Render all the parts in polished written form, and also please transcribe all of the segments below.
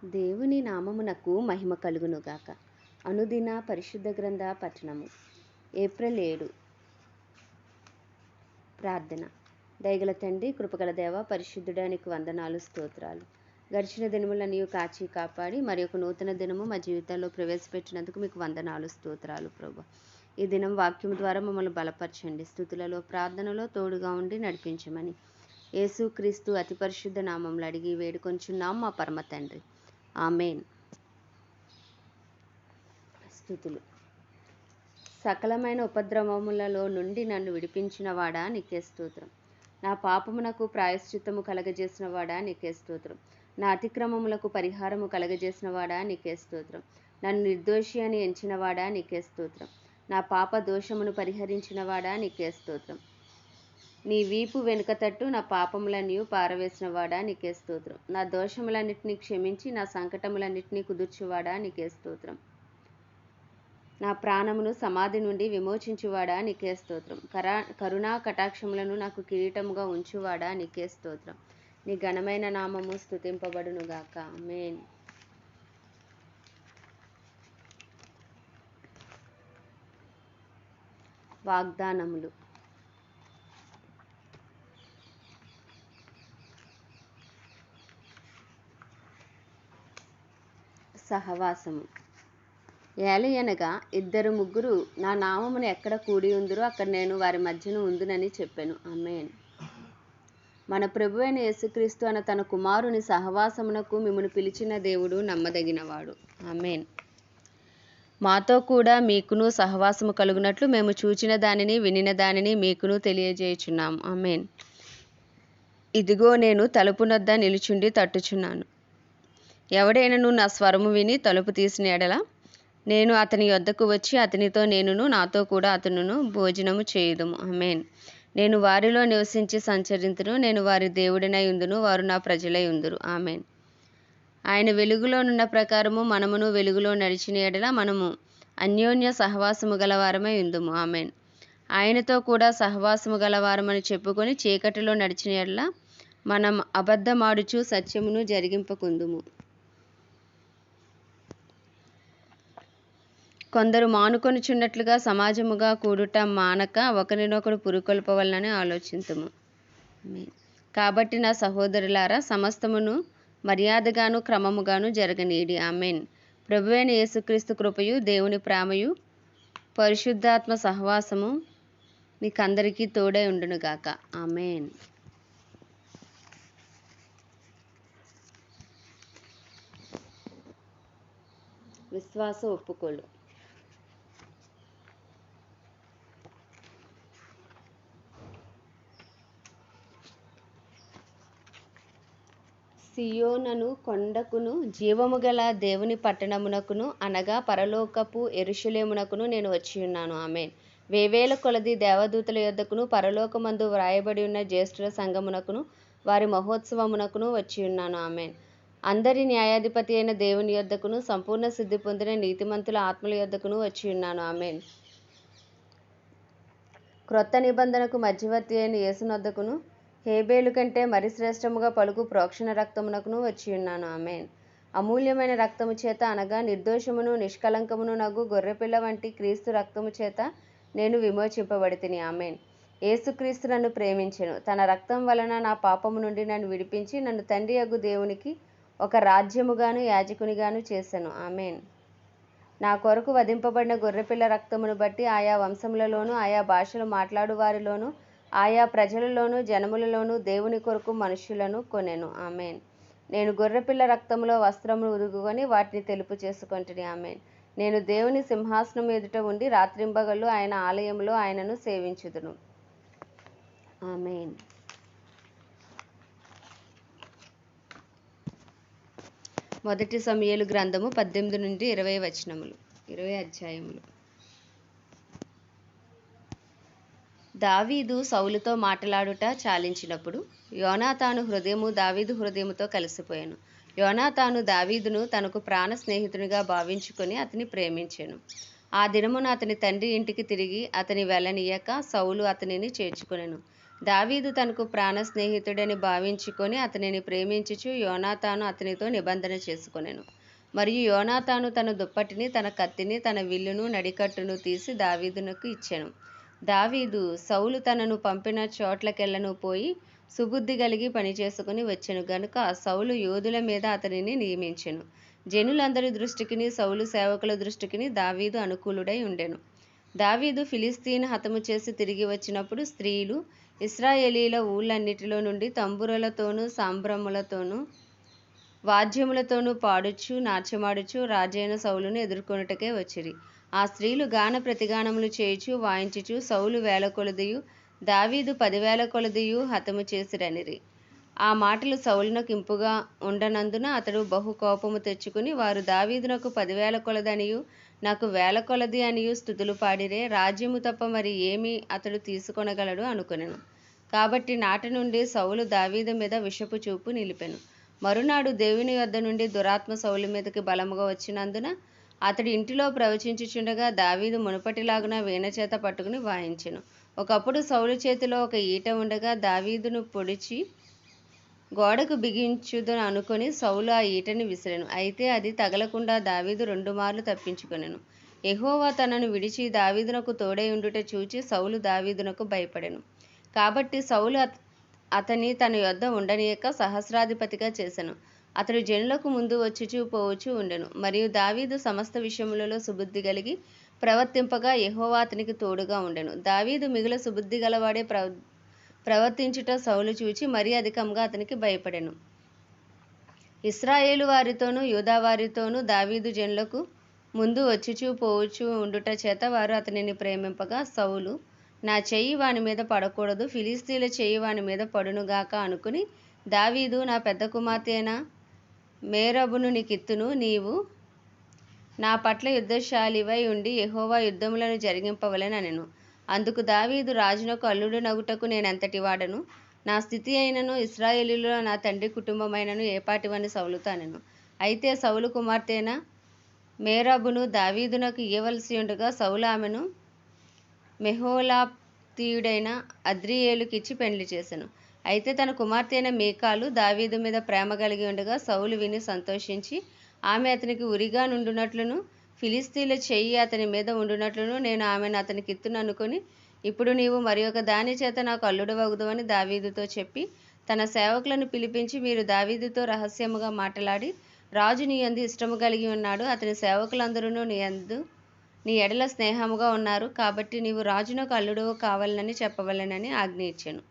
దేవుని నామమునకు మహిమ కలుగునుగాక. అనుదిన పరిశుద్ధ గ్రంథ పఠనము. ఏప్రిల్ 7. ప్రార్థన. దయగల తండ్రి, కృపగల దేవ, పరిశుద్ధుడానికి వందనాలు, స్తోత్రాలు. గడిచిన దినములన్నీ కాచి కాపాడి మరి ఒక నూతన దినము మా జీవితాల్లో ప్రవేశపెట్టినందుకు మీకు వందనాలు, స్తోత్రాలు ప్రభు. ఈ దినం వాక్యం ద్వారా మమ్మల్ని బలపరచండి. స్తుతులలో ప్రార్థనలో తోడుగా ఉండి నడిపించమని యేసుక్రీస్తు అతి పరిశుద్ధ నామంలో అడిగి వేడుకొంచున్నాం మా పరమ తండ్రి. ఆమేన్. స్తుతులు. సకలమైన ఉపద్రవములలో నుండి నన్ను విడిపించిన వాడా నీకే స్తోత్రం. నా పాపమునకు ప్రాయశ్చిత్తము కలగజేసిన వాడా నీకే స్తోత్రం. నా అతిక్రమములకు పరిహారము కలగజేసిన వాడా నీకే స్తోత్రం. నన్ను నిర్దోషి అని ఎంచిన వాడా నీకే స్తోత్రం. నా పాప దోషమును పరిహరించిన వాడా నీకే స్తోత్రం. నీ వీపు వెనుక తట్టు నా పాపములన్నీ పారవేసిన వాడా నీకే స్తోత్రం. నా దోషములన్నిటినీ క్షమించి నా సంకటములన్నిటినీ కుదుర్చువాడా నీకే స్తోత్రం. నా ప్రాణమును సమాధి నుండి విమోచించువాడా నీకే స్తోత్రం. కరుణా కటాక్షములను నాకు కిరీటముగా ఉంచువాడా నీకే స్తోత్రం. నీ ఘనమైన నామము స్తుతింపబడునుగాక. ఆమేన్. వాగ్దానములు. సహవాసము. ఏలయనగా ఇద్దరు ముగ్గురు నా నామమును ఎక్కడ కూడి ఉందురో అక్కడ నేను వారి మధ్యన ఉందునని చెప్పాను. ఆమేన్. మన ప్రభువైన యేసుక్రీస్తు అన్న తన కుమారుని సహవాసమునకు మిమ్మును పిలిచిన దేవుడు నమ్మదగినవాడు. ఆమేన్. మాతో కూడా మీకును సహవాసము కలుగునట్లు మేము చూచిన దానిని వినిన దానిని మీకును తెలియజేయుచున్నాం. ఆమేన్. ఇదిగో నేను తలుపునొద్ద నిలుచుండి తట్టుచున్నాను. ఎవడైనను నా స్వరము విని తలుపు తీసిన ఎడల నేను అతని యొద్దకు వచ్చి అతనితో నేనును నాతో కూడా అతనును భోజనము చేయుదుము. ఆమేన్. నేను వారిలో నివసించి సంచరింతును. నేను వారి దేవుడినై ఉందును. వారు నా ప్రజలై ఉందురు. ఆమేన్. ఆయన వెలుగులోనున్న ప్రకారము మనమును వెలుగులో నడిచిన ఎడల మనము అన్యోన్య సహవాసము గలవారమై ఉందుము. ఆమేన్. ఆయనతో కూడా సహవాసము గలవారమని చెప్పుకొని చీకటిలో నడిచిన ఎడల మనం అబద్ధమాడుచు సత్యమును జరిగింపకుందుము. కొందరు మానుకొనుచున్నట్లుగా సమాజముగా కూడుట మానక ఒకరినొకడు పురుకొల్పవలనని ఆలోచింతుము. కాబట్టి నా సహోదరులారా, సమస్తమును మర్యాదగాను క్రమముగాను జరగనీడి. ఆమేన్. ప్రభువైన యేసుక్రీస్తు కృపయు దేవుని ప్రేమయు పరిశుద్ధాత్మ సహవాసము మీకందరికీ తోడై ఉండునుగాక. ఆమేన్. విశ్వాస ఒప్పుకోలు. సియోనను కొండకును జీవము గల దేవుని పట్టణమునకును అనగా పరలోకపు యెరూషలేమునకును నేను వచ్చియున్నాను. ఆమేన్. వేవేల కొలది దేవదూతల యొద్దకును పరలోకమందు వ్రాయబడి ఉన్న జ్యేష్ఠుల సంఘమునకును వారి మహోత్సవమునకును వచ్చియున్నాను. ఆమేన్. అందరి న్యాయాధిపతి అయిన దేవుని యొద్దకును సంపూర్ణ సిద్ధి పొందిన నీతిమంతుల ఆత్మల యొద్దకును వచ్చియున్నాను. ఆమేన్. క్రొత్త నిబంధనకు మధ్యవర్తి అయిన యేసునొద్దకును హేబేలు కంటే మరి శ్రేష్టముగా పలుకు ప్రోక్షణ రక్తమునకును వచ్చియున్నాను. ఆమేన్. అమూల్యమైన రక్తము చేత అనగా నిర్దోషమును నిష్కలంకమును నగు గొర్రెపిల్ల వంటి క్రీస్తు రక్తము చేత నేను విమోచింపబడితిని. ఆమేన్. యేసుక్రీస్తు నన్ను ప్రేమించెను. తన రక్తం వలన నా పాపము నుండి నన్ను విడిపించి నన్ను తండ్రి యగు దేవునికి ఒక రాజ్యముగాను యాజకునిగాను చేసెను. ఆమేన్. నా కొరకు వధింపబడిన గొర్రెపిల్ల రక్తమును బట్టి ఆయా వంశములలోను ఆయా భాషలు మాట్లాడు వారిలోను ఆయా ప్రజలలోను జనములలోను దేవుని కొరకు మనుష్యులను కొనెను. ఆమేన్. నేను గొర్రెపిల్ల రక్తములో వస్త్రమును ఉదుగుకొని వాటిని తెలుపు చేసుకొంటిని. ఆమేన్. నేను దేవుని సింహాసనం ఎదుట ఉండి రాత్రింబగళ్ళు ఆయన ఆలయంలో ఆయనను సేవించుదును. ఆమేన్. మొదటి సమూయేలు గ్రంథము 18 నుండి 20 అధ్యాయములు. దావీదు సౌలుతో మాటలాడుట చాలించినప్పుడు యోనాతాను హృదయము దావీదు హృదయముతో కలిసిపోయాను. యోనాతాను దావీదును తనకు ప్రాణ స్నేహితునిగా భావించుకొని అతని ప్రేమించెను. ఆ దినమున అతని తండ్రి ఇంటికి తిరిగి అతని వెళ్ళనీయక సౌలు అతనిని చేర్చుకొనెను. దావీదు తనకు ప్రాణ స్నేహితుడని భావించుకొని అతనిని ప్రేమించుచు యోనాతాను అతనితో నిబంధన చేసుకొనెను. మరియు యోనాతాను తన దుప్పటిని, తన కత్తిని, తన విల్లును, నడికట్టును తీసి దావీదునకు ఇచ్చెను. దావీదు సౌలు తనను పంపిన చోట్లకెల్లను పోయి సుబుద్ధి కలిగి పనిచేసుకుని వచ్చెను గనుక సౌలు యోధుల మీద అతనిని నియమించెను. జనులందరి దృష్టికిని సౌలు సేవకుల దృష్టికిని దావీదు అనుకూలుడై ఉండెను. దావీదు ఫిలిస్తీన్ హతము చేసి తిరిగి వచ్చినప్పుడు స్త్రీలు ఇశ్రాయేలీల ఊళ్ళన్నిటిలో నుండి తంబురలతోనూ సాంబ్రములతోనూ వాద్యములతోనూ పాడుచు నాట్యమాడుచు రాజైన సౌలును ఎదుర్కొనుటకే వచ్చిరి. ఆ స్త్రీలు గాన ప్రతిగానములు చేయుచు వాయించుచు సౌలు 1000 కొలదియు దావీదు 10,000 కొలదియు హతము చేసిరనిరి. ఆ మాటలు సౌలునకు ఇంపుగా ఉండనందున అతడు బహు కోపము తెచ్చుకుని, వారు దావీదునకు 10,000 కొలదనియు నాకు 1000 కొలది అనియు స్తుతులు పాడిరే, రాజ్యము తప్ప మరి ఏమి అతడు తీసుకొనగలడు అనుకొనెను. కాబట్టి నాటి నుండి సౌలు దావీదు మీద విషపు చూపు నిలిపెను. మరునాడు దేవుని యొద్ద నుండి దురాత్మ సౌలు మీదకి బలముగా వచ్చినందున అతడి ఇంటిలో ప్రవచించుచుండగా దావీదు మునుపటిలాగున వీణ చేత పట్టుకుని వాయించెను. ఒకప్పుడు సౌలు చేతిలో ఒక ఈట ఉండగా దావీదును పొడిచి గోడకు బిగించుదని అనుకొని సౌలు ఆ ఈటని విసిరెను. అయితే అది తగలకుండా దావీదు 2 మార్లు తప్పించుకొనెను. యెహోవా తనను విడిచి దావీదునకు తోడై ఉండుట చూచి సౌలు దావీదునకు భయపడెను. కాబట్టి సౌలు అతని తన యొద్ద ఉండనీయక సహస్రాధిపతిగా చేసెను. అతడు జనులకు ముందు వచ్చుచూ పోవచ్చు ఉండెను. మరియు దావీదు సమస్త విషయములలో సుబుద్ధి కలిగి ప్రవర్తింపగా యెహోవా అతనికి తోడుగా ఉండెను. దావీదు మిగుల సుబుద్ధి గలవాడే ప్రవర్తించుట సౌలు చూచి మరీ అధికంగా అతనికి భయపడెను. ఇశ్రాయేలు వారితోనూ యూదా వారితోనూ దావీదు జనులకు ముందు వచ్చుచూ పోవచ్చు ఉండుట చేత వారు అతనిని ప్రేమింపగా సౌలు, నా చెయ్యి వాని మీద పడకూడదు, ఫిలిస్తీన్ల చెయ్యి వాని మీద పడునుగాక అనుకుని, దావీదు, నా పెద్ద కుమార్తె అయిన మేరబును నీకిత్తును, నీవు నా పట్ల యుద్ధశాలివై ఉండి యెహోవా యుద్ధములను జరిగింపవలెననెను. అందుకు దావీదు, రాజునకు అల్లుడు నగుటకు నేనెంతటి వాడను, నా స్థితి అయినను ఇశ్రాయేలీయులలో నా తండ్రి కుటుంబమైనను ఏపాటివని సౌలుతో అనెను. అయితే సౌలు కుమార్తె అయిన మేరబును దావీదునకు ఇయ్యవలసి ఉండగా సౌలు ఆమెను మెహోలాతీయుడైన అద్రీయేలుకిచ్చి పెండ్లి చేసెను. అయితే తన కుమార్తె అయిన మీకాలు దావీదు మీద ప్రేమ కలిగి ఉండగా సౌలు విని సంతోషించి, ఆమె అతనికి ఉరిగా నుండునట్లును ఫిలిస్తీన్ల చెయ్యి అతని మీద ఉండునట్లును నేను ఆమెను అతనికిత్తును అనుకొని, ఇప్పుడు నీవు మరి ఒక దాని చేత నాకు అల్లుడు వగుదువని దావీదుతో చెప్పి, తన సేవకులను పిలిపించి, మీరు దావీదుతో రహస్యముగా మాటలాడి, రాజు నీ యందు ఇష్టము కలిగి ఉన్నాడు, అతని సేవకులందరూ నీ ఎడల స్నేహముగా ఉన్నారు, కాబట్టి నీవు రాజునకు అల్లుడవు కావాలనని చెప్పవలెనని ఆజ్ఞ ఇచ్చెను.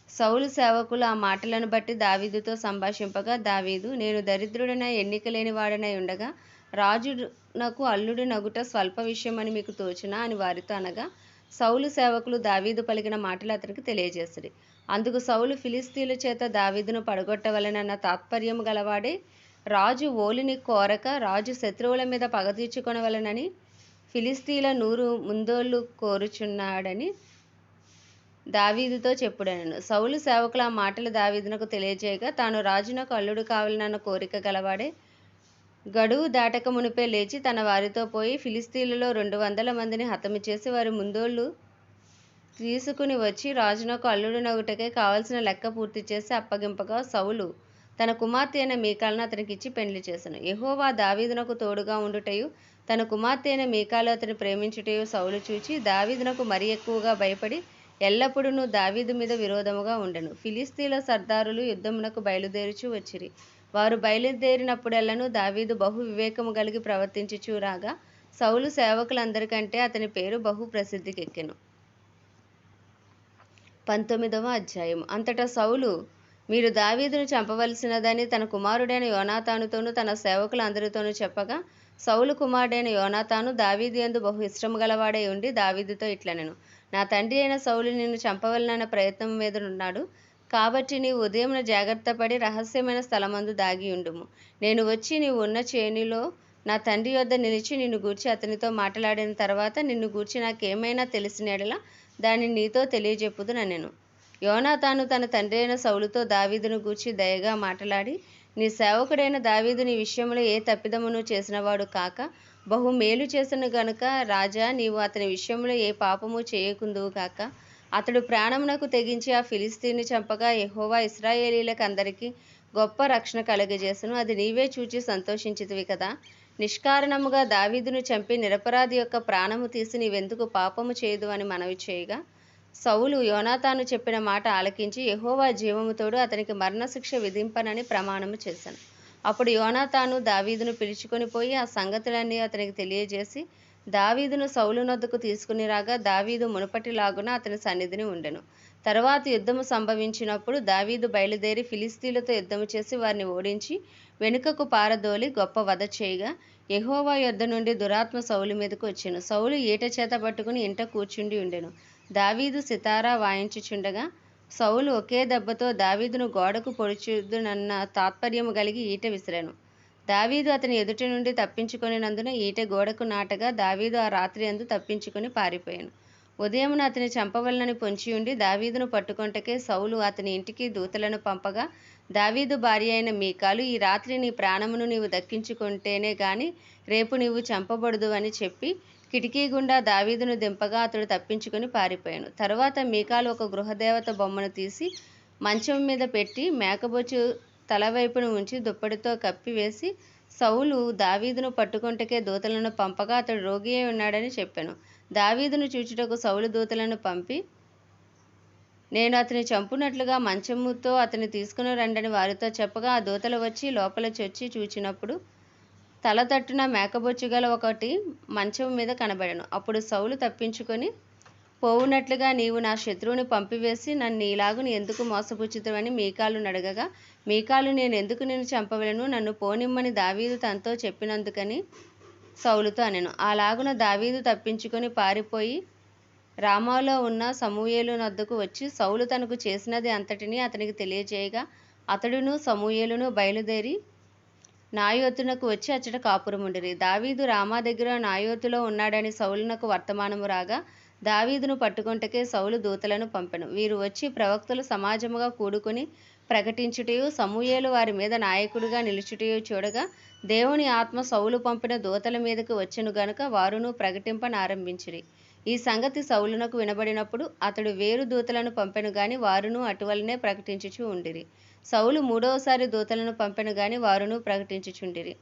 సౌలు సేవకులు ఆ మాటలను బట్టి దావీదుతో సంభాషింపగా దావీదు, నేను దరిద్రుడనై ఎన్నిక లేని వాడనై ఉండగా రాజునకు అల్లుడు నగుట స్వల్ప విషయమని మీకు తోచునా అని వారితో అనగా, సౌలు సేవకులు దావీదు పలికిన మాటలు అతనికి తెలియజేసిరి. అందుకు సౌలు ఫిలిస్తీన్ల చేత దావీదును పడగొట్టవలెనన్న తాత్పర్యము గలవాడే, రాజు ఓలిని కోరక రాజు శత్రువుల మీద పగ తీర్చుకొనవలెనని ఫిలిస్తీన్ల 100 ముందోళ్లు కోరుచున్నాడని దావీదుతో చెప్పుడనెను. సౌలు సేవకులు ఆ మాటలు దావీదునకు తెలియజేయగా, తాను రాజునకు అల్లుడు కావాలన్న కోరిక గలవాడే గడువు దాటక మునుపే లేచి తన వారితో పోయి ఫిలిస్తీన్లలో 200 మందిని హతము చేసి వారి ముందోళ్లు తీసుకుని వచ్చి రాజునకు అల్లుడు నగుటకై కావలసిన లెక్క పూర్తి చేసి అప్పగింపగా సౌలు తన కుమార్తె అయిన మీకాలును అతనికిచ్చి పెండ్లి చేసెను. యెహోవా దావీదునకు తోడుగా ఉండుటయు తన కుమార్తె అయిన మీకాలు అతని ప్రేమించుటయు సౌలు చూచి దావీదునకు మరి ఎక్కువగా భయపడి ఎల్లప్పుడూ దావీదు మీద విరోధముగా ఉండెను. ఫిలిస్తీన్ల సర్దారులు యుద్ధమునకు బయలుదేరుచు వచ్చిరి. వారు బయలుదేరినప్పుడెల్లను దావీదు బహు వివేకము కలిగి ప్రవర్తించుచు రాగా సౌలు సేవకులందరికంటే అతని పేరు బహు ప్రసిద్ధికెక్కెను. 19వ అధ్యాయము. అంతటా సౌలు, మీరు దావీదును చంపవలసినదని తన కుమారుడైన యోనాతానుతోనూ తన సేవకులందరితోనూ చెప్పగా, సౌలు కుమారుడైన యోనాతాను దావీదు యందు బహు ఇష్టము గలవాడై ఉండి దావీదుతో ఇట్లనెను, నా తండ్రి అయిన సౌలు నిన్ను చంపవలనన్న ప్రయత్నం మీద ఉన్నాడు. కాబట్టి నీవు ఉదయమున జాగ్రత్తపడి రహస్యమైన స్థలమందు దాగి ఉండుము. నేను వచ్చి నీవు ఉన్న చేనిలో నా తండ్రి యొద్ద నిలిచి నిన్ను గూర్చి అతనితో మాట్లాడిన తర్వాత నిన్ను గూర్చి నాకేమైనా తెలిసిన యెడల దానిని నీతో తెలియజెప్పుదుననెను. యోనాతాను తన తండ్రి అయిన సౌలుతో దావీదును గూర్చి దయగా మాట్లాడి, నీ సేవకుడైన దావీదు నీ విషయంలో ఏ తప్పిదమును చేసినవాడు కాక బహు మేలు చేసెను గనుక రాజా, నీవు అతని విషయంలో ఏ పాపము చేయకుందువు కాక అతడు ప్రాణమునకు తెగించి ఆ ఫిలిస్తీని చంపగా యెహోవా ఇశ్రాయేలీయులకందరికీ గొప్ప రక్షణ కలుగజేసెను. అది నీవే చూచి సంతోషించితివి కదా. నిష్కారణముగా దావీదును చంపి నిరపరాధి యొక్క ప్రాణము తీసి నీవెందుకు పాపము చేయదు అని మనవి చేయగా, సౌలు యోనాతాను చెప్పిన మాట ఆలకించి యెహోవా జీవము తోడు అతనికి మరణశిక్ష విధింపనని ప్రమాణము చేశాను. అప్పుడు యోనాతాను దావీదును పిలుచుకొని పోయి ఆ సంగతులన్నీ అతనికి తెలియజేసి దావీదును సౌలు నొద్దకు తీసుకుని రాగా, దావీదు మునుపటిలాగున అతని సన్నిధిని ఉండెను. తరువాత యుద్ధము సంభవించినప్పుడు దావీదు బయలుదేరి ఫిలిస్తీయులతో యుద్ధము చేసి వారిని ఓడించి వెనుకకు పారదోలి గొప్ప వధ చేయగా, యెహోవా యొద్ద నుండి దురాత్మ సౌలు మీదకు వచ్చెను. సౌలు ఈట చేత పట్టుకుని ఇంట కూర్చుండి ఉండెను. దావీదు సితారా వాయించుచుండగా సౌలు ఒకే దెబ్బతో దావీదును గోడకు పొడుచుదునన్న తాత్పర్యము కలిగి ఈట విసిరెను. దావీదు అతని ఎదుటి నుండి తప్పించుకొనినందున ఈట గోడకు నాటగా దావీదు ఆ రాత్రి యందు తప్పించుకొని పారిపోయాను. ఉదయమున అతని చంపవలనని పొంచియుండి దావీదును పట్టుకొనుటకే సౌలు అతని ఇంటికి దూతలను పంపగా, దావీదు భార్య అయిన మీకాలు, ఈ రాత్రి నీ ప్రాణమును నీవు దక్కించుకొంటేనే గాని రేపు నీవు చంపబడదు అని చెప్పి కిటికీ గుండా దావీదును దింపగా అతడు తప్పించుకొని పారిపోయాను. తరువాత మీకాలు ఒక గృహదేవత బొమ్మను తీసి మంచం మీద పెట్టి మేకబొచ్చు తలవైపున ఉంచి దుప్పటితో కప్పివేసి, సౌలు దావీదును పట్టుకొనుటకే దూతలను పంపగా అతడు రోగి అయి ఉన్నాడని చెప్పెను. దావీదును చూచుటకు సౌలు దూతలను పంపి, నేను అతని చంపునట్లుగా మంచముతో అతని తీసుకుని రండని వారితో చెప్పగా, ఆ దూతలు వచ్చి లోపల చొచ్చి చూచినప్పుడు తల తట్టున మేకబొచ్చు గల ఒకటి మంచము మీద కనబడెను. అప్పుడు సౌలు తప్పించుకొని పోవునట్లుగా, నీవు నా శత్రువుని పంపివేసి నన్ను ఈలాగున ఎందుకు మోసపుచ్చుతావని మీకాలు నడగగా, మీకాలు, నేను ఎందుకు నిన్ను చంపవలెను, నన్ను పోనిమ్మని దావీదు తనతో చెప్పినందుకని సౌలుతో అనెను. అలాగున దావీదు తప్పించుకొని పారిపోయి రామాలో ఉన్న సమూయేలు నొద్దకు వచ్చి సౌలు తనకు చేసినది అంతటినీ అతనికి తెలియజేయగా, అతడును సమూయేలును బయలుదేరి నాయోతునకు వచ్చి అచ్చట కాపురముండిరి. దావీదు రామా దగ్గర నాయోతులో ఉన్నాడని సౌలునకు వర్తమానము రాగా, దావీదును పట్టుకొనుటకే సౌలు దూతలను పంపెను. వీరు వచ్చి ప్రవక్తలు సమాజముగా కూడుకొని ప్రకటించుటయు, సమూయేలు వారి మీద నాయకుడిగా నిలుచుటయు చూడగా, దేవుని ఆత్మ సౌలు పంపిన దూతల మీదకు వచ్చెను గనుక వారును ప్రకటింపనారంభించిరి. ఈ సంగతి సౌలునకు వినబడినప్పుడు అతడు వేరు దూతలను పంపెను గాని వారును అటువలనే ప్రకటించుచు ఉండిరి. సౌలు మూడవసారి దూతలను పంపెను గాని వారును ప్రకటించుచుండిరి.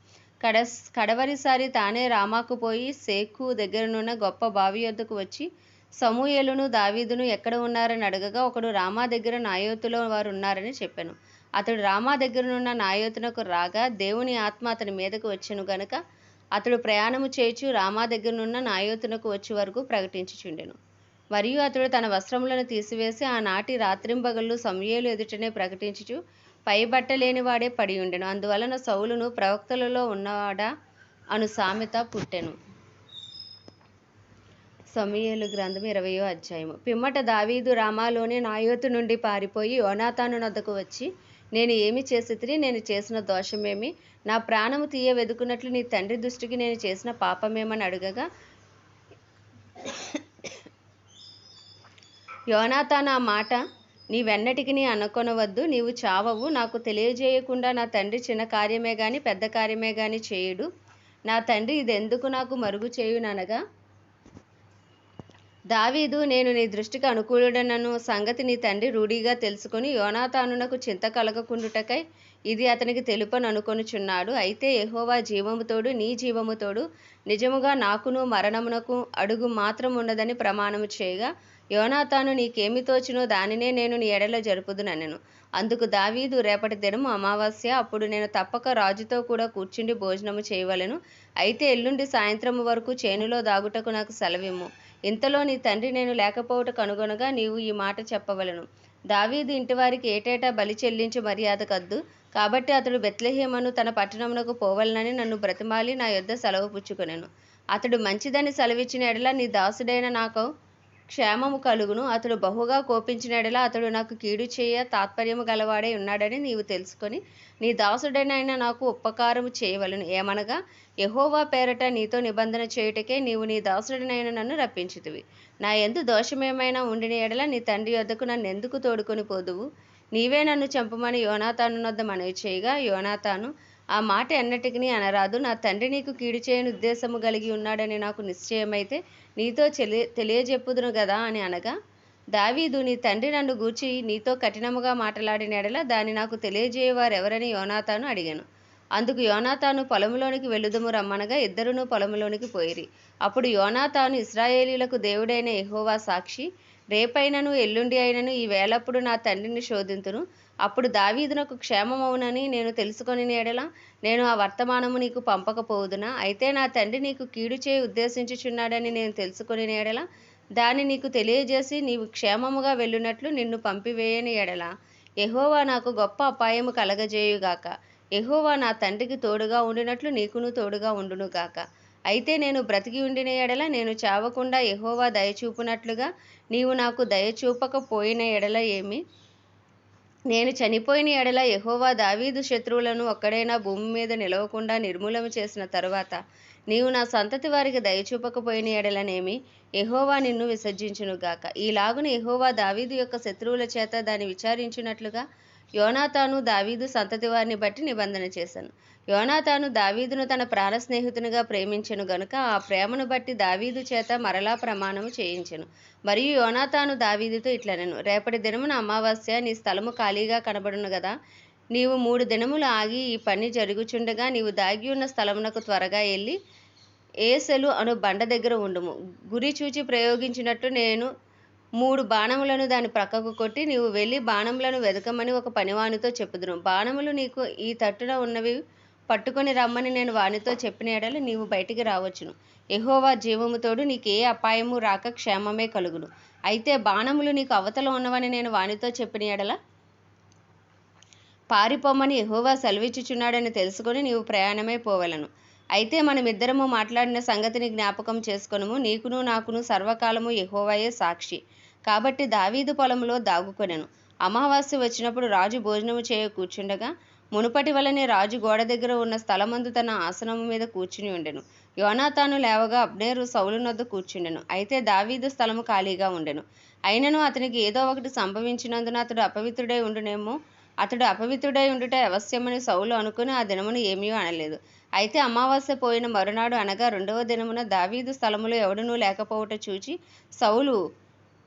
కడవరిసారి తానే రామాకు పోయి సేకు దగ్గరనున్న గొప్ప బావి యొద్దకు వచ్చి సమూయేలును దావీదును ఎక్కడ ఉన్నారని అడగగా, ఒకడు రామా దగ్గర నాయోతులో వారు ఉన్నారని చెప్పెను. అతడు రామా దగ్గరనున్న నాయోతునకు రాగా, దేవుని ఆత్మ అతని మీదకు వచ్చెను గనుక అతడు ప్రయాణము చేయుచు రామా దగ్గరనున్న నాయోతునకు వచ్చి వరకు ప్రకటించుచుండెను. మరియు అతడు తన వస్త్రములను తీసివేసి ఆనాటి రాత్రింబగళ్ళు సమూయేలు ఎదుటనే ప్రకటించుచు పైబట్టలేనివాడే పడి ఉండెను. అందువలన సౌలును ప్రవక్తలలో ఉన్నవాడా అను సామెత పుట్టెను. సమూయేలు గ్రంథం 20వ అధ్యాయము. పిమ్మట దావీదు రామాలోని నాయోతు నుండి పారిపోయి యోనాతాను నొద్దకు వచ్చి, నేను ఏమి చేసితిని, నేను చేసిన దోషమేమి, నా ప్రాణము తీయ వెదుకున్నట్లు నీ తండ్రి దృష్టికి నేను చేసిన పాపమేమని అడగగా, యోనాతాను ఆ మాట నీవెన్నటికిని అనుకొనవద్దు, నీవు చావవు, నాకు తెలియజేయకుండా నా తండ్రి చిన్న కార్యమే గాని పెద్ద కార్యమే గాని చేయుడు, నా తండ్రి ఇదెందుకు నాకు మరుగు చేయుననగా, దావీదు, నేను నీ దృష్టికి అనుకూలుడనను సంగతి నీ తండ్రి రూఢిగా తెలుసుకుని యోనాతానునకు చింత కలగకుండుటకై ఇది అతనికి తెలుపననుకొనుచున్నాడు. అయితే యెహోవా జీవముతోడు నీ జీవముతోడు నిజముగా నాకును మరణమునకు అడుగు మాత్రం ఉన్నదని ప్రమాణము చేయగా, యోనాతాను, నీకేమి తోచునో దానినే నేను నీ ఎడల జరుపుదుననెను. అందుకు దావీదు, రేపటి దినము అమావాస్య, అప్పుడు నేను తప్పక రాజుతో కూడా కూర్చుండి భోజనము చేయవలెను. అయితే ఎల్లుండి సాయంత్రము వరకు చేనులో దాగుటకు నాకు సెలవిమ్ము. ఇంతలో నీ తండ్రి నేను లేకపోవుట కనుగొనగా నీవు ఈ మాట చెప్పవలెను. దావీదు ఇంటివారికి ఏటేటా బలి చెల్లించు మర్యాద కద్దు. కాబట్టి అతడు బెత్లెహేమను తన పట్టణమునకు పోవలనని నన్ను బ్రతిమాలి నా యొద్ద సెలవు పుచ్చుకొనెను. అతడు మంచిదని సెలవిచ్చిన ఎడల నీ దాసుడైన నాకు క్షేమము కలుగును. అతడు బహుగా కోపించిన ఎడల అతడు నాకు కీడు చేయ తాత్పర్యము గలవాడై ఉన్నాడని నీవు తెలుసుకొని నీ దాసుడైన నాకు ఉపకారము చేయవలెను. ఏమనగా, యెహోవా పేరట నీతో నిబంధన చేయుటకే నీవు నీ దాసుడైన నన్ను రప్పించితివి. నా యందు దోషమేమైనా ఉండిన ఎడల నీ తండ్రి యొద్దకు నన్ను ఎందుకు తోడుకొని పోదువు? నీవే నన్ను చంపమని యోనాతాను నొద్ద మనవి చేయగా, యోనాతాను, ఆ మాట ఎన్నటికిని అనరాదు. నా తండ్రి నీకు కీడు చేయని ఉద్దేశము కలిగి ఉన్నాడని నాకు నిశ్చయమైతే నీతో తెలియజెప్పుదును గదా అని అనగా, దావీదు, నీ తండ్రి నన్ను గూర్చి నీతో కఠినముగా మాట్లాడిన ఎడల దాన్ని నాకు తెలియజేయవారెవరని యోనాతాను అడిగాను. అందుకు యోనాతాను, పొలములోనికి వెళ్ళుదుము రమ్మనగా ఇద్దరును పొలములోనికి పోయిరి. అప్పుడు యోనాతాను, ఇశ్రాయేలీయులకు దేవుడైన యెహోవా సాక్షి, రేపైనను ఎల్లుండి అయినను ఈ వేళప్పుడు నా తండ్రిని శోధింతును. అప్పుడు దావీదునకు క్షేమమవునని నేను తెలుసుకొని ఎడల నేను ఆ వర్తమానము నీకు పంపకపోవుదునా? అయితే నా తండ్రి నీకు కీడు చేయ ఉద్దేశించుచున్నాడని నేను తెలుసుకొని ఎడల దాన్ని నీకు తెలియజేసి నీవు క్షేమముగా వెళ్ళునట్లు నిన్ను పంపివేయని ఎడల యెహోవా నాకు గొప్ప అపాయము కలగజేయుగాక. యెహోవా నా తండ్రికి తోడుగా ఉండినట్లు నీకును తోడుగా ఉండునుగాక. అయితే నేను బ్రతికి ఉండిన ఎడల నేను చావకుండా యెహోవా దయచూపునట్లుగా నీవు నాకు దయచూపకపోయిన ఎడల ఏమి? నేను చనిపోయిన ఎడల యెహోవా దావీదు శత్రువులను ఒక్కడైనా భూమి మీద నిలవకుండా నిర్మూలన చేసిన తరువాత నీవు నా సంతతి వారికి దయచూపకపోయిన ఎడలనేమి? యెహోవా నిన్ను విసర్జించునుగాక. ఈలాగున యెహోవా దావీదు యొక్క శత్రువుల చేత దాన్ని విచారించినట్లుగా యోనాతాను దావీదు సంతతి వారిని బట్టి నిబంధన చేశాను. యోనాతాను దావీదును తన ప్రాణ స్నేహితునిగా ప్రేమించెను గనుక ఆ ప్రేమను బట్టి దావీదు చేత మరలా ప్రమాణము చేయించెను. మరియు యోనాతాను దావీదుతో ఇట్లనెను, రేపటి దినమున అమావాస్య, నీ స్థలము ఖాళీగా కనబడును గదా. నీవు 3 దినములు ఆగి ఈ పని జరుగుచుండగా నీవు దాగి ఉన్న స్థలమునకు త్వరగా వెళ్ళి ఏసెలు అను బండ దగ్గర ఉండుము. గురి చూచి ప్రయోగించినట్టు నేను 3 బాణములను దాని ప్రక్కకు కొట్టి నీవు వెళ్ళి బాణములను వెదకమని ఒక పనివానితో చెప్పుదును. బాణములు నీకు ఈ తట్టున ఉన్నవి పట్టుకొని రమ్మని నేను వానితో చెప్పిన ఎడల నీవు బయటికి రావచ్చును. యెహోవా జీవముతోడు నీకే అపాయము రాక క్షేమమే కలుగును. అయితే బాణములు నీకు అవతల ఉన్నవని నేను వానితో చెప్పిన ఎడల పారిపోమ్మని యెహోవా సెలవిచ్చుచున్నాడని తెలుసుకొని నీవు ప్రయాణమై పోవలను. అయితే మనమిద్దరము మాట్లాడిన సంగతిని జ్ఞాపకం చేసుకొనుము. నీకును నాకును సర్వకాలము యెహోవాయే సాక్షి. కాబట్టి దావీదు పొలంలో దాగుకొనెను. అమావాస్య వచ్చినప్పుడు రాజు భోజనము చేయ కూర్చుండగా మునుపటి వలనే రాజు గోడ దగ్గర ఉన్న స్థలమందు తన ఆసనము మీద కూర్చుని ఉండెను. యోనాతాను లేవగా అబ్నేరు సౌలు నొద్ద కూర్చుండెను. అయితే దావీదు స్థలము ఖాళీగా ఉండెను. అయినను అతనికి ఏదో ఒకటి సంభవించినందున అతడు అపవిత్రుడై ఉండునేమో. అతడు అపవిత్రుడై ఉండుట అవశ్యమని సౌలు అనుకుని ఆ దినమును ఏమీ అనలేదు. అయితే అమావాస్య పోయిన మరునాడు అనగా 2వ దినమున దావీదు స్థలములో ఎవడునూ లేకపోవట చూచి సౌలు,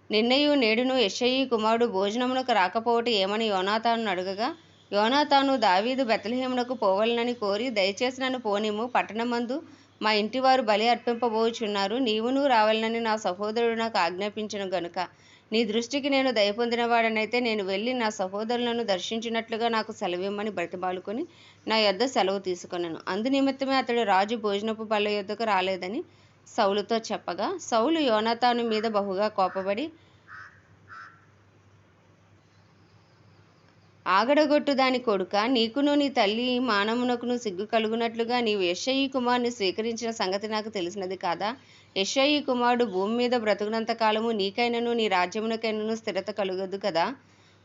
నిన్నయు నేడును యెష్షయి కుమారుడు భోజనమునకు రాకపోవట ఏమని యోనాతాను అడుగగా, యోనాతాను, దావీదు బెత్లెహేమునకు పోవలనని కోరి దయచేసి నన్ను పోనిమ్ము. పట్టణమందు మా ఇంటివారు బలి అర్పింపబోచున్నారు. నీవును రావాలని నా సహోదరుడు నాకు ఆజ్ఞాపించెను గనుక నీ దృష్టికి నేను దయ పొందినవాడనైతే నేను వెళ్ళి నా సహోదరులను దర్శించినట్లుగా నాకు సెలవిమ్మని బ్రతిమాలుకొని నా యొద్ద సెలవు తీసుకొనెను. అందు నిమిత్తమే అతడు రాజు భోజనపు బల్ల యొద్దకు రాలేదని సౌలుతో చెప్పగా సౌలు యోనాతాను మీద బహుగా కోపపడి, ఆగడగొట్టు దాని కొడుక, నీకును నీ తల్లి మానమునకును సిగ్గు కలుగునట్లుగా నీవు యెష్షయి కుమారుని స్వీకరించిన సంగతి నాకు తెలిసినది కాదా? యెష్షయి కుమారుడు భూమి మీద బ్రతుకునంత కాలము నీకైనను నీ రాజ్యమునకైనను స్థిరత కలుగదు కదా.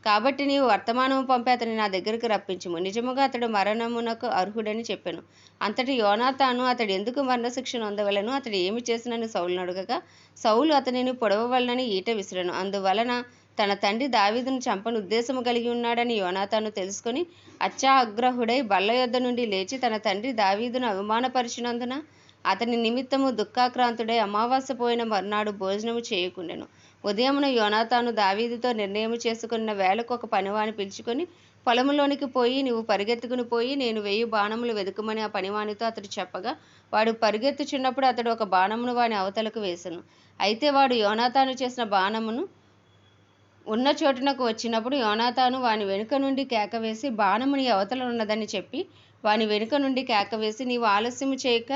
కాబట్టి నీవు వర్తమానము పంపి అతని నా దగ్గరికి రప్పించుము. నిజముగా అతడు మరణమునకు అర్హుడని చెప్పెను. అంతటి యోనాతాను, అతడు ఎందుకు మరణశిక్ష నొందవలెను? అతడు ఏమి చేసినని సౌలును అడుగగా సౌలు అతనిని పొడవవలనని ఈట విసిరెను. అందువలన తన తండ్రి దావీదును చంపను ఉద్దేశము కలిగి ఉన్నాడని యోనాతాను తెలుసుకొని అత్యాగ్రహుడై బల్ల యొద్ద నుండి లేచి తన తండ్రి దావీదును అవమానపరిచినందున అతని నిమిత్తము దుఃఖాక్రాంతుడై అమావాస్య పోయిన మరునాడు భోజనము చేయకుండెను. ఉదయమున యోనాతాను దావీదుతో నిర్ణయము చేసుకున్న వేళకు ఒక పనివాని పిలుచుకొని పొలములోనికి పోయి నీవు పరిగెత్తుకుని పోయి నేను 1000 బాణములు వెదుకమని ఆ పనివానితో అతడు చెప్పగా వాడు పరిగెత్తుచున్నప్పుడు అతడు ఒక బాణమును వాని అవతలకు వేసెను. అయితే వాడు యోనాతాను చేసిన బాణమును ఉన్న చోటునకు వచ్చినప్పుడు యోనాతాను వాని వెనుక నుండి కేకవేసి, బాణము నీ అవతల ఉన్నదని చెప్పి వాని వెనుక నుండి కేకవేసి, నీవు ఆలస్యము చేయక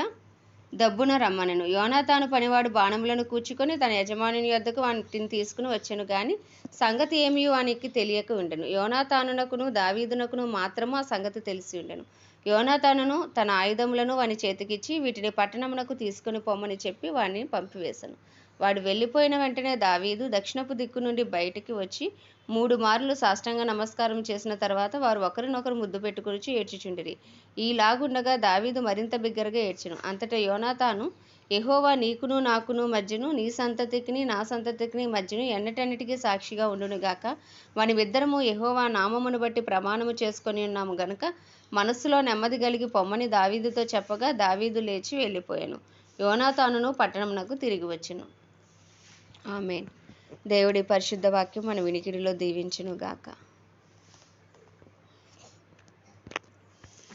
దబ్బున రమ్మనెను. యోనాతాను పనివాడు బాణములను కూర్చుకొని తన యజమానుని యొద్దకు వాటిని తీసుకుని వచ్చెను గాని సంగతి ఏమీ వానికి తెలియక ఉండెను. యోనాతానునకును దావీదునకును మాత్రము ఆ సంగతి తెలిసి ఉండెను. యోనాతానును తన ఆయుధములను వాని చేతికిచ్చి వీటిని పట్టణమునకు తీసుకుని పొమ్మని చెప్పి వాడిని పంపివేశను. వాడు వెళ్ళిపోయిన వెంటనే దావీదు దక్షిణపు దిక్కు నుండి బయటికి వచ్చి 3 మార్లు సాష్టాంగ నమస్కారం చేసిన తర్వాత వారు ఒకరినొకరు ముద్దు పెట్టుకుని ఏడ్చుచుండిరి. ఈలాగుండగా దావీదు మరింత బిగ్గరగా ఏడ్చెను. అంతటా యోనాతాను, యెహోవా నీకును నాకును మధ్యను నీ సంతతికిని నా సంతతికిని మధ్యను ఎన్నటన్నిటికీ సాక్షిగా ఉండునుగాక. మనమిద్దరము యెహోవా నామమును బట్టి ప్రమాణము చేసుకొని ఉన్నాము గనుక మనస్సులో నెమ్మది కలిగి పొమ్మని దావీదుతో చెప్పగా దావీదు లేచి వెళ్ళిపోయాను. యోనాతానును పట్టణమునకు తిరిగి వచ్చెను. ఆమేన్. దేవుడి పరిశుద్ధ వాక్యం మన వినికిడిలో దీవించునుగాక.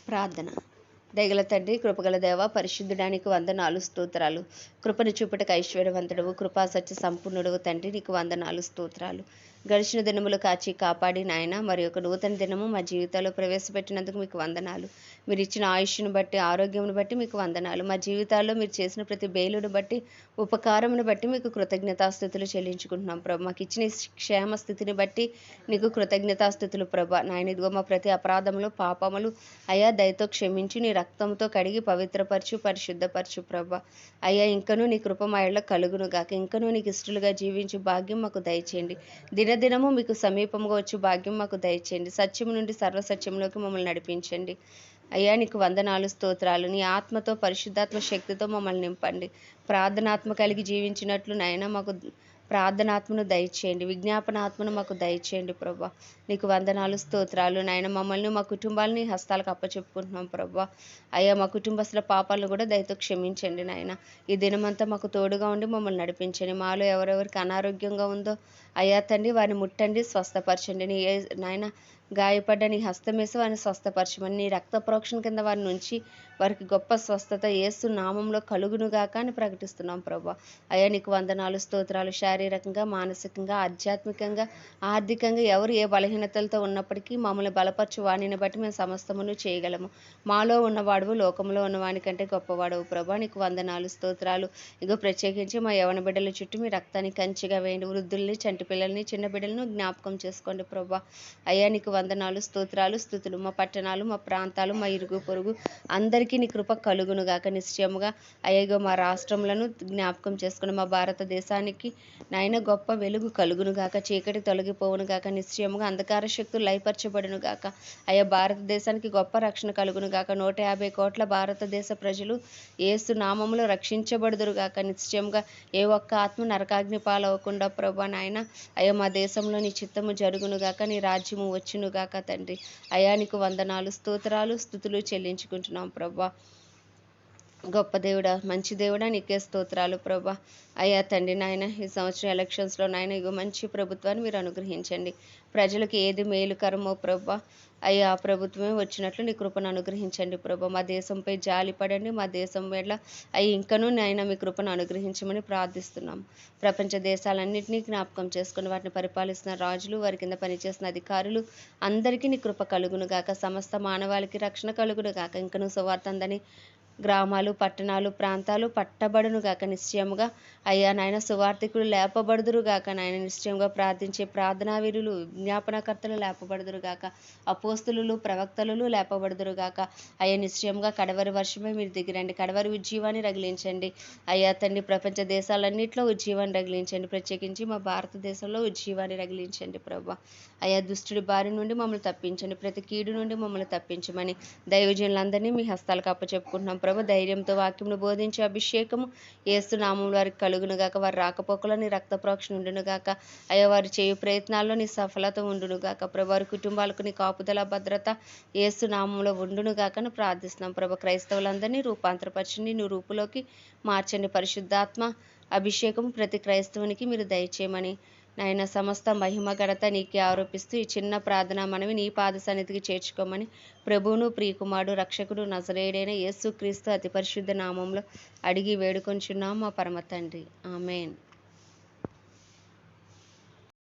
ప్రార్థన. దయగల తండ్రి, కృపగల దేవ, పరిశుద్ధుడానికి వందనాలు, స్తోత్రాలు. కృపను చూపుటకు ఐశ్వర్యవంతుడవు, కృపా సత్య సంపూర్ణుడవు తండ్రి, నీకు వందనాలు, స్తోత్రాలు. గడిచిన దినములు కాచి కాపాడి నాయన మరి ఒక నూతన దినము మా జీవితాల్లో ప్రవేశపెట్టినందుకు మీకు వందనాలు. మీరు ఇచ్చిన ఆయుష్ను బట్టి, ఆరోగ్యమును బట్టి మీకు వందనాలు. మా జీవితాల్లో మీరు చేసిన ప్రతి బేలును బట్టి, ఉపకారమును బట్టి మీకు కృతజ్ఞతాస్థుతులు చెల్లించుకుంటున్నాం ప్రభు. మాకు ఇచ్చిన క్షేమ స్థితిని బట్టి నీకు కృతజ్ఞతాస్థుతులు ప్రభు. నాయన ఇదిగో మా ప్రతి అపరాధములు, పాపములు అయ్యా దయతో క్షమించి నీ రక్తంతో కడిగి పవిత్రపరచు, పరిశుద్ధపరచు ప్రభా. అయ్యా ఇంకనూ నీ కృప మా ఎడల కలుగును గాక. ఇంకనూ నీకు ఇష్టలుగా జీవించు భాగ్యం మాకు దయచేయండి. దినదినము మీకు సమీపంగా వచ్చి భాగ్యం మాకు దయచేయండి. సత్యము నుండి సర్వసత్యంలోకి మమ్మల్ని నడిపించండి. అయ్యా నీకు వందనాలు, స్తోత్రాలు. నీ ఆత్మతో, పరిశుద్ధాత్మ శక్తితో మమ్మల్ని నింపండి. ప్రార్థనాత్మ కలిగి జీవించినట్లు నాయన మాకు ప్రార్థనాత్మను దయచేయండి. విజ్ఞాపనాత్మను మాకు దయచేయండి ప్రభా. నీకు వందనాలు, స్తోత్రాలు. నాయన మమ్మల్ని, మా కుటుంబాలని హస్తాలకు అప్పచెప్పుకుంటున్నాం ప్రభా. అయ్యా మా కుటుంబస్తుల పాపాలను కూడా దయతో క్షమించండి నాయన. ఈ దినమంతా మాకు తోడుగా ఉండి మమ్మల్ని నడిపించండి. మాలో ఎవరెవరికి అనారోగ్యంగా ఉందో అయ్యా తండ్రి వారిని ముట్టండి, స్వస్థపరచండి. నీ నాయన గాయపడ్డ నీ హస్తమేసి వారిని స్వస్థపరచమని, నీ రక్త ప్రోక్షణ కింద వారి నుంచి వారికి గొప్ప స్వస్థత యేసు నామంలో కలుగునుగాక అని ప్రకటిస్తున్నాం ప్రభా. అయ్యా నీకు వందనాలు, స్తోత్రాలు. శారీరకంగా, మానసికంగా, ఆధ్యాత్మికంగా, ఆర్థికంగా ఎవరు ఏ బలహీనతలతో ఉన్నప్పటికీ మమ్మల్ని బలపరచు వాణిని బట్టి మేము సమస్తమును చేయగలము. మాలో ఉన్నవాడు లోకంలో ఉన్నవాని కంటే గొప్పవాడవు ప్రభా. నీకు వందనాలు, స్తోత్రాలు. ఇగో ప్రత్యేకించి మా యవన బిడ్డల చుట్టూ మీ రక్తాన్ని కంచిగా వేయండి. వృద్ధుల్ని, చంటి పిల్లల్ని, చిన్న బిడ్డలను జ్ఞాపకం చేసుకోండి ప్రభా. అయ్యా నీకు వందనాలు, స్తోత్రాలు, స్తుతులు. మా పట్టణాలు, మా ప్రాంతాలు, మా ఇరుగు పొరుగు అందరికీ నీ కృప కలుగునుగాక నిశ్చయముగా. అయ్యగో మా రాష్ట్రములను జ్ఞాపకం చేసుకుని మా భారతదేశానికి నాయన గొప్ప వెలుగు కలుగునుగాక. చీకటి తొలగిపోవునుగాక. నిశ్చయముగా అంధకార శక్తులు లయపరచబడునుగాక. అయ్యా భారతదేశానికి గొప్ప రక్షణ కలుగునుగాక. 150 కోట్ల భారతదేశ ప్రజలు యేసు నామములో రక్షించబడుదురుగాక. నిశ్చయముగా ఏ ఒక్క ఆత్మ నరకాగ్ని పాలవకుండా ప్రభా నాయన అయ్యా మా దేశంలో నీ చిత్తము జరుగునుగాక, నీ రాజ్యము వచ్చునుగాక తండ్రి. అయ్యా నీకు వందనాలు, స్తోత్రాలు, స్తుతులు చెల్లించుకుంటున్నాం ప్రభా. గొప్ప దేవుడా, మంచి దేవుడా, నీకే స్తోత్రాలు ప్రభా. అయ్యా తండ్రి నాయన ఈ సంవత్సరం ఎలక్షన్స్లో నాయన ఇగో మంచి ప్రభుత్వాన్ని మీరు అనుగ్రహించండి. ప్రజలకు ఏది మేలుకరమో ప్రభా అయ్యా ఆ ప్రభుత్వమే వచ్చినట్లు నీ కృపను అనుగ్రహించండి ప్రభా. మా దేశంపై జాలి పడండి. మా దేశం వేళ అయ్యి ఇంకనూ నాయన మీ కృపను అనుగ్రహించమని ప్రార్థిస్తున్నాం. ప్రపంచ దేశాలన్నింటినీ జ్ఞాపకం చేసుకుని వాటిని పరిపాలిస్తున్న రాజులు, వారి కింద పనిచేస్తున్న అధికారులు అందరికీ నీ కృప కలుగునుగాక. సమస్త మానవాళికి రక్షణ కలుగునుగాక. ఇంకనూ సువార్త అందని గ్రామాలు, పట్టణాలు, ప్రాంతాలు పట్టబడునుగాక. నిశ్చయముగా అయ్యా నాయన సువార్థికులు లేపబడుదురుగాక. నాయన నిశ్చయంగా ప్రార్థించే ప్రార్థనావీరులు, విజ్ఞాపనకర్తలు లేపబడుదురుగాక. అపోస్తులు, ప్రవక్తలు లేపబడుదురుగాక. అయ్యా నిశ్చయంగా కడవరి వర్షమే మీరు దిగిరండి. కడవరి ఉజ్జీవాన్ని రగిలించండి. అయ్యా తండ్రి ప్రపంచ దేశాలన్నింటిలో ఉజ్జీవాన్ని రగిలించండి. ప్రత్యేకించి మా భారతదేశంలో ఉజ్జీవాన్ని రగిలించండి ప్రభా. అయ్యా దుష్టుడి బారి నుండి మమ్మల్ని తప్పించండి. ప్రతి కీడు నుండి మమ్మల్ని తప్పించమని దైవజనులందరినీ మీ హస్తాలకు అప్పచెప్పుకుంటున్నాం ప్రభు. ధైర్యంతో వాక్యమును బోధించే అభిషేకము యేసు నామములో వారికి కలుగునుగాక. వారి రాకపోకలో నీ రక్త ప్రోక్షణ ఉండునుగాక. అయ్యా వారు చేయు ప్రయత్నాల్లో నీ సఫలత ఉండునుగాక ప్రభు. వారి కుటుంబాలకు నీ కాపుదల, భద్రత యేసు నామములో ఉండునుగాక అని ప్రార్థిస్తున్నాం ప్రభు. క్రైస్తవులందరినీ రూపాంతరపరచండి, నీ రూపులోకి మార్చండి. పరిశుద్ధాత్మ అభిషేకం ప్రతి క్రైస్తవునికి మీరు దయచేయమని నాయన సమస్త మహిమ ఘనత నీకే ఆరోపిస్తూ ఈ చిన్న ప్రార్థన మనవి నీ పాద సన్నిధికి చేర్చుకోమని ప్రభువును, ప్రియకుమారుడు, రక్షకుడు, నజరేయుడైన యేసు క్రీస్తు అతి పరిశుద్ధ నామంలో అడిగి వేడుకొంచున్నాం మా పరమ తండ్రి. ఆమేన్.